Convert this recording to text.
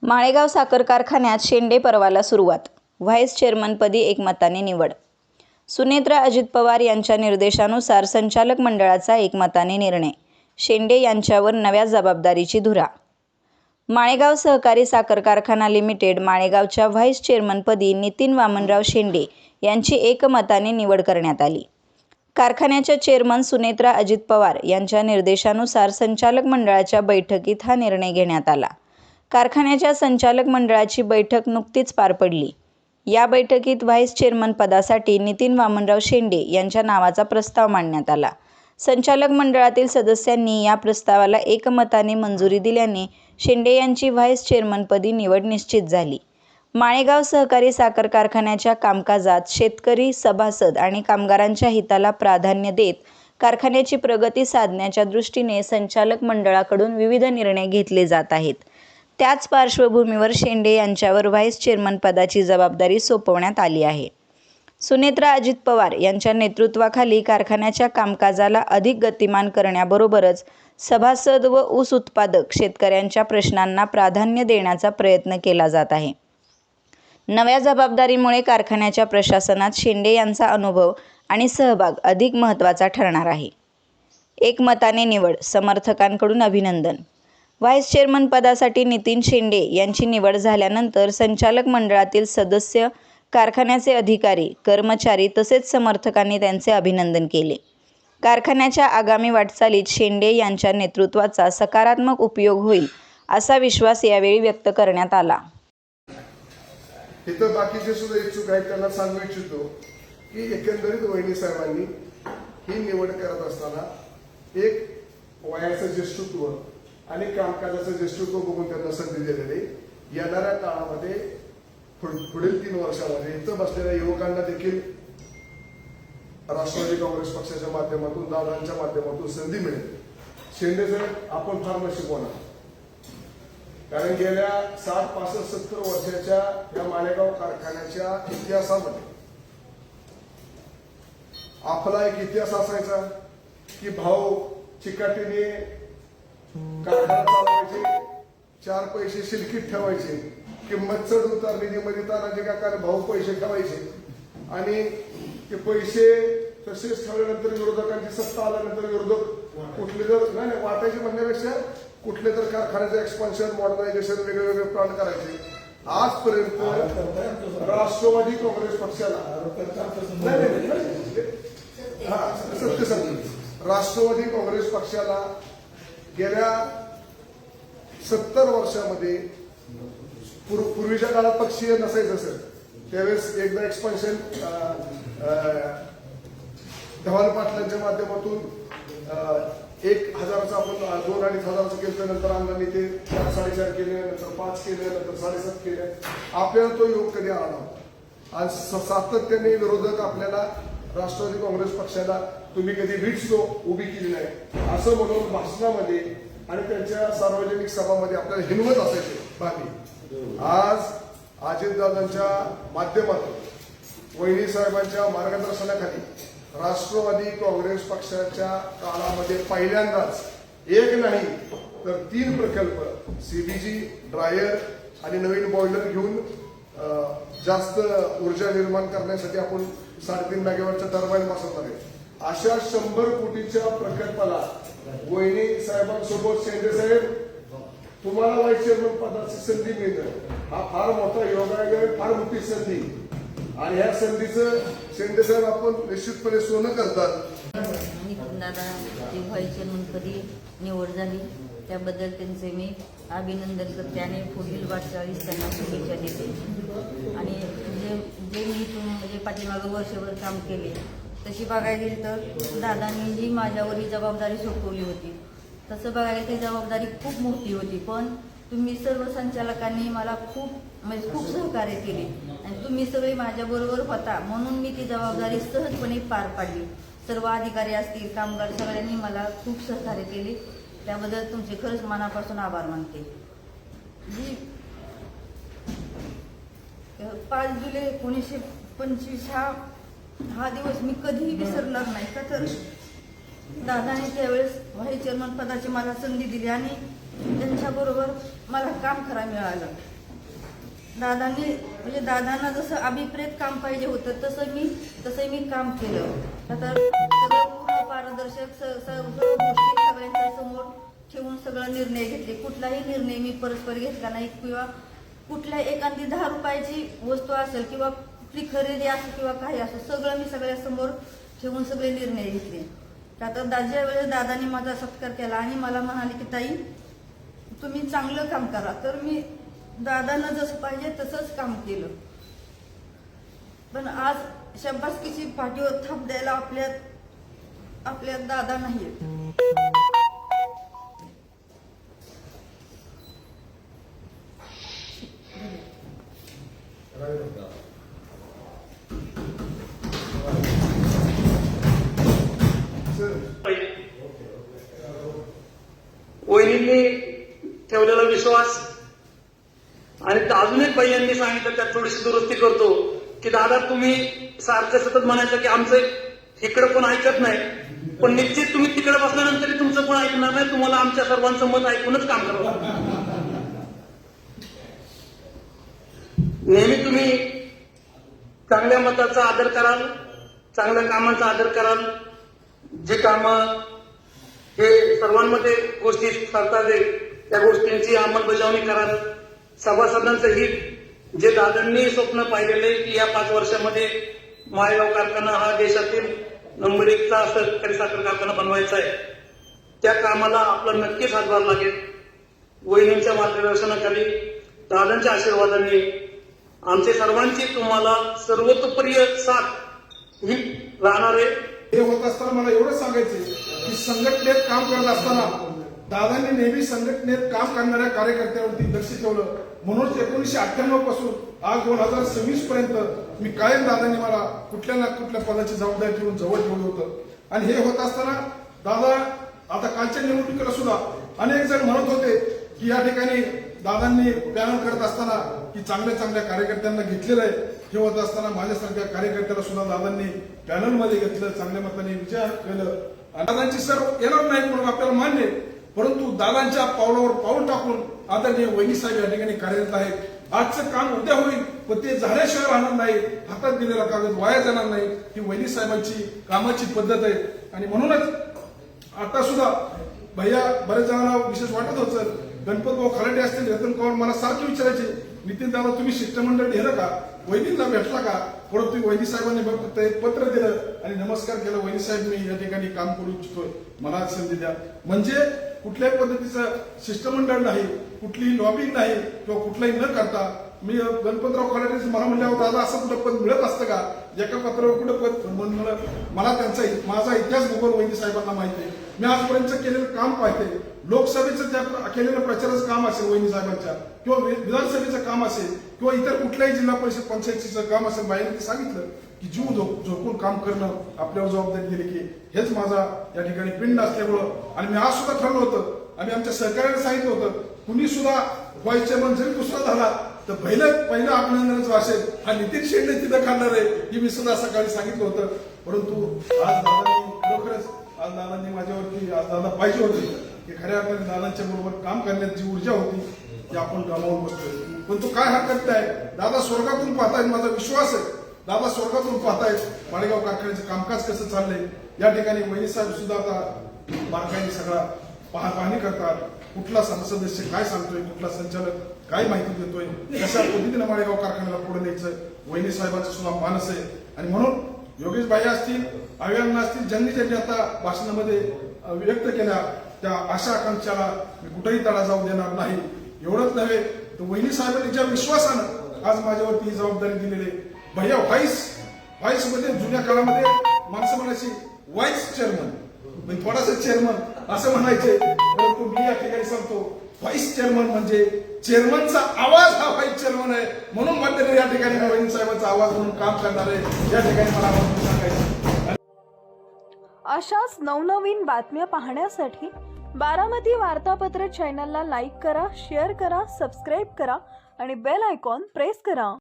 माळेगाव साखर कारखान्यात शेंडे पर्वाला सुरुवात. व्हाईस चेअरमनपदी एकमताने निवड. सुनेत्रा अजित पवार यांच्या निर्देशानुसार संचालक मंडळाचा एकमताने निर्णय. शेंडे यांच्यावर नव्या जबाबदारीची धुरा. माळेगाव सहकारी साखर कारखाना लिमिटेड माळेगावच्या व्हाईस चेअरमनपदी नितीन वामनराव शेंडे यांची एकमताने निवड करण्यात आली. कारखान्याच्या चेअरमन सुनेत्रा अजित पवार यांच्या निर्देशानुसार संचालक मंडळाच्या बैठकीत हा निर्णय घेण्यात आला. कारखान्याच्या संचालक मंडळाची बैठक नुकतीच पार पडली. या बैठकीत व्हाईस चेअरमन पदासाठी नितीन वामनराव शेंडे यांच्या नावाचा प्रस्ताव मांडण्यात आला. संचालक मंडळातील सदस्यांनी या प्रस्तावाला एकमताने मंजुरी दिल्याने शेंडे यांची व्हाईस चेअरमनपदी निवड निश्चित झाली. माळेगाव सहकारी साखर कारखान्याच्या कामकाजात शेतकरी, सभासद आणि कामगारांच्या हिताला प्राधान्य देत कारखान्याची प्रगती साधण्याच्या दृष्टीने संचालक मंडळाकडून विविध निर्णय घेतले जात आहेत. त्याच पार्श्वभूमीवर शेंडे यांच्यावर व्हाईस चेअरमन पदाची जबाबदारी सोपवण्यात आली आहे. सुनेत्रा अजित पवार यांच्या नेतृत्वाखाली कारखान्याच्या कामकाजाला अधिक गतिमान करण्याबरोबरच सभासद व ऊस उत्पादक शेतकऱ्यांच्या प्रश्नांना प्राधान्य देण्याचा प्रयत्न केला जात आहे. नव्या जबाबदारीमुळे कारखान्याच्या प्रशासनात शेंडे यांचा अनुभव आणि सहभाग अधिक महत्त्वाचा ठरणार आहे. एकमताने निवड. समर्थकांकडून अभिनंदन. व्हाईस चेअरमन पदासाठी नितीन शेंडे यांची निवड झाल्यानंतर संचालक मंडळातील सदस्य, कारखान्याचे अधिकारी, कर्मचारी तसेच समर्थकांनी त्यांचे अभिनंदन केले. कारखान्याच्या आगामी वाटचालीत शेंडे यांच्या नेतृत्वाचा सकारात्मक उपयोग होईल असा विश्वास यावेळी व्यक्त करण्यात आला. इथं बाकीचे सुद्धा इच्छुक आहेत, त्यांना सांगू इच्छितो की एकंदरीत वहिनी साहेबांनी ही निवड करत असताना एक वयाचं ज्येष्ठत्व आणि कामकाजाचं ज्येष्ठत्व बघून त्यांना संधी दिलेली. येणाऱ्या काळामध्ये पुढील 3 वर्षामध्ये इथं बसलेल्या युवकांना देखील राष्ट्रवादी काँग्रेस पक्षाच्या माध्यमातून, दादांच्या माध्यमातून संधी मिळेल. शेंडे साहेब, आपण फार नशीब होणार, कारण गेल्या 60, 65, 70 वर्षाच्या या माळेगाव कारखान्याच्या इतिहासामध्ये आपला एक इतिहास असायचा की भाऊ चिकाटीने कारखाना चालवायचे, 4 पैसे शिलकीत ठेवायचे, किंमत चढ उतार निधीमध्ये तानाजी काकाने भाऊ पैसे ठेवायचे आणि ते पैसे तसेच ठेवल्यानंतर विरोधकांची सत्ता आल्यानंतर विरोधक कुठले जर नाही वाटायचे म्हणण्यापेक्षा कुठले तर कारखान्याचं एक्सपान्शन, मॉडर्नायझेशन वेगवेगळे प्लॅन करायचे. आजपर्यंत राष्ट्रवादी काँग्रेस पक्षाला राष्ट्रवादी काँग्रेस पक्षाला गेल्या 70 वर्षामध्ये पूर्वीच्या काळात पक्षीय नसायचं सर, त्यावेळेस एकदा एक्सपान्शन धवाल पाटलांच्या माध्यमातून 1,000चं आपण 2,000-2,500 केलं, नंतर अण्णांनी ते 4-4.5 केले, नंतर 5 केले, नंतर 7.5 केले. आपल्याला तो योग कधी आला नव्हता आणि सातत्याने विरोधक आपल्याला राष्ट्रवादी काँग्रेस पक्षाला तुम्ही कधी वीज उभी केली नाही असं म्हणून भाषणामध्ये आणि त्यांच्या सार्वजनिक सभामध्ये आपल्याला हिनवत असायचे बाबी. आज अजितदादांच्या माध्यमातून वहिनी साहेबांच्या मार्गदर्शनाखाली राष्ट्रवादी काँग्रेस पक्षाच्या काळामध्ये पहिल्यांदाच एक नाही तर 3 प्रकल्प सीबीजी, ड्रायर आणि नवीन बॉयलर घेऊन जास्त ऊर्जा निर्माण करण्यासाठी आपण 3.5 मेगावॅटच्या टर्बाईन बसवणार आहे. अशा 100 कोटीच्या प्रकल्पाला वहिनी साहेबांसोबत शेंडे साहेब तुम्हाला व्हाईस चेअरमन पदाची संधी मिळणं हा फार मोठा योगायोग, फार मोठी संधी आणि ह्या संधीचं शेंडे साहेब आपण निश्चितपणे सोनं करतात. नितीन दादा व्हाईस चेअरमनपदी निवड झाली त्याबद्दल त्यांचे मी अभिनंदन करते आणि पुढील वाटचालीस त्यांना शुभेच्छा देते. आणि जे मी म्हणजे पाठीमागं वर्षभर काम केले तशी बघायला गेली तर दादांनी जी माझ्यावर ही जबाबदारी सोपवली होती तसं बघायला ती जबाबदारी खूप मोठी होती, पण तुम्ही सर्व संचालकांनी मला खूप सहकार्य केले आणि तुम्ही सगळे माझ्याबरोबर होता म्हणून मी ती जबाबदारी सहजपणे पार पाडली. सर्व अधिकारी असतील, कामगार सगळ्यांनी मला खूप सहकार्य केले, त्याबद्दल तुमचे खरंच मनापासून आभार मानते. 5 जुलै 1925 हा दिवस मी कधीही विसरणार नाही का, तर दादाने त्यावेळेस व्हाईस चेअरमन पदाची मला संधी दिली आणि त्यांच्या दादांच्याबरोबर मला काम करायला मिळालं. दादांनी म्हणजे दादांना जसं अभिप्रेत काम पाहिजे होतं तसं मी काम केलं. आता सगळं पूर्ण पारदर्शक सगळ्या गोष्टी सगळ्यांच्या समोर ठेवून सगळं निर्णय घेतले. कुठलाही निर्णय मी परस्पर घेतला नाही किंवा कुठल्या एखादी 10 रुपयाची वस्तू असेल किंवा कुठली खरेदी असेल किंवा काही असो सगळं मी सगळ्यासमोर ठेवून सगळे निर्णय घेतले. आता ज्या वेळेस दादांनी माझा सत्कार केला आणि मला म्हणाले की ताई तुम्ही चांगलं काम करा, तर मी दादांना जसं पाहिजे तसंच काम केलं. पण आज शाबासकीची पाठीवर थाप द्यायला आपल्या दादा नाही. वहिनींनी ठेवलेला विश्वास आणि अजून एक बाई यांनी सांगितलं त्यात थोडीशी दुरुस्ती करतो की दादा तुम्ही सारखं सतत म्हणायचं की आमचं इकडं पण ऐकत नाही, पण निश्चित तुम्ही तिकडे बसल्यानंतर तुमचं पण ऐकणार नाही, तुम्हाला आमच्या सर्वांचं मत ऐकूनच काम करावं लागतं. नेहमी तुम्ही चांगल्या मताचा आदर कराल, चांगल्या कामाचा आदर कराल. जे कामं हे सर्वांमध्ये गोष्टी ठरतात त्या गोष्टींची अंमलबजावणी कराल. सभासदांचं हित जे दादांनी स्वप्न पाहिलेलं आहे की या 5 वर्षामध्ये माळेगाव कारखाना हा देशातील नंबर 1चा सहकारी साखर कारखाना बनवायचा आहे, त्या कामाला आपला नक्कीच हातभार लागेल. वहिनींच्या मार्गदर्शनाखाली दादांच्या आशीर्वादाने आमचे सर्वांची तुम्हाला सर्वतोपरी साथ ही राहणार आहे. हे होत असताना मला एवढंच सांगायचंय की संघटनेत काम करत असताना दादांनी नेहमी संघटनेत काम करणाऱ्या कार्यकर्त्यांवरती लक्ष ठेवलं. म्हणून 1998 पासून आज 2026 पर्यंत मी कायम दादांनी मला कुठल्या ना कुठल्या पदाची जबाबदारी ठेवून जवळ ठेवलं होतं. आणि हे होत असताना दादा आता कालच्या निवडणुकीला सुद्धा अनेक जण म्हणत होते की या ठिकाणी दादांनी पॅनल करत असताना की चांगल्या चांगल्या कार्यकर्त्यांना घेतलेलं आहे. हे होत असताना माझ्यासारख्या कार्यकर्त्याला सुद्धा दादांनी पॅनलमध्ये घेतलं, चांगल्या मताने विचार केलं. दादांची सर्व येणार नाही म्हणून आपल्याला मान्य, परंतु दादांच्या पावलावर पाऊल टाकून आदरणीय वहिनी साहेब या ठिकाणी कार्यरत आहेत. आजचं काम उद्या होईल, पण ते झाल्याशिवाय राहणार नाही, हातात दिलेला कागद वाया जाणार नाही. ही वहिनी साहेबांची कामाची पद्धत आहे. आणि म्हणूनच आता सुद्धा भैया बरेच जणांना विशेष वाटत होतं, गणपतभाऊ खराटे असतील, रतन पवार मला सारखे विचारायचे, नितीन दादा तुम्ही शिष्टमंडळ नेलं का, वहिनींना भेटला का, परंतु वहिनी साहेबांनी फक्त एक पत्र दिलं आणि नमस्कार केला, वहिनी साहेब मी या ठिकाणी काम करू इच्छितोय, मला संधी द्या. म्हणजे कुठल्याही पद्धतीचं शिष्टमंडळ नाही, कुठलीही लॉबिंग नाही किंवा कुठलाही न करता मी गणपतराव खराटे मला म्हणल्यावर दादा असं कुठं पद मिळत असतं का, एका पत्रावर कुठं पद म्हणलं. मला त्यांचा माझा इतिहास भूगोल वहिनी साहेबांना माहिती आहे. मी आजपर्यंत केलेलं काम पाहते. लोकसभेचं त्या केलेलं प्रचाराचं काम असेल वहिनी साहेबांच्या, किंवा विधानसभेचं काम असेल, किंवा इतर कुठल्याही जिल्हा परिषद पंचायतीचं काम असेल, बाईने सांगितलं की जीव झोपून काम करणं आपल्यावर जबाबदारी दिली की हेच माझा या ठिकाणी पिंड असल्यामुळं. आणि मी आज सुद्धा ठरलं होतं, आम्ही आमच्या सहकार्याने सांगितलं होतं, कुणी सुद्धा व्हाईस चेअरमन जरी दुसरा झाला तर पहिलं अभिनंदनच असेल, हा नितीन शेंडे तिथं खाणार आहे, ही मी सुद्धा सकाळी सांगितलं होतं. परंतु आज दादांनी खरोखरच आज दादांनी माझ्यावरती आज दादा पाहिजे होते की खऱ्या अर्थाने दादांच्या बरोबर काम करण्याची जी ऊर्जा होती ती आपण गमावून बसतोय. पण तो काय हरकत आहे, दादा स्वर्गातून पाहतायत, माझा विश्वास आहे दादा स्वर्गातून पाहतायत माळेगाव कारखान्याचं कामकाज कसं चाललंय. या ठिकाणी वहिनी साहेब सुद्धा आता बारकाईने सगळा पाहणी करतात, कुठला सदस्य काय सांगतोय, कुठला संचालक काय माहिती देतोय, कशा पद्धतीने माळेगाव कारखान्याला पुढे न्यायचं वहिनी साहेबांचं सुद्धा मानस आहे. आणि म्हणून योगेश भाई असतील, अव्यांना असतील, ज्यांनी आता भाषणामध्ये व्यक्त केल्या त्या आशा आकांक्षाला मी कुठेही तडा जाऊ देणार नाही. एवढंच नव्हे तर वहिनी साहेबांनी ज्या विश्वासानं आज माझ्यावरती ही जबाबदारी दिलेली आहे. भैया व्हाईस मध्ये जुन्या काळामध्ये माणसं म्हणायची व्हाईस चेअरमन, थोडासा चेअरमन असं म्हणायचे, परंतु मी या ठिकाणी सांगतो व्हाईस चेअरमन म्हणजे चेअरमनचा आवाज हा व्हाईस चेअरमन आहे. म्हणून म्हणते या ठिकाणी वहिनी साहेबांचा आवाज म्हणून काम करणार आहे. या ठिकाणी मला सांगायचं. अशाच नवनवीन बातम्या पाहण्यासाठी बारामती वार्तापत्र चॅनलला लाईक करा, शेअर करा, सबस्क्राईब करा आणि बेल आयकॉन प्रेस करा.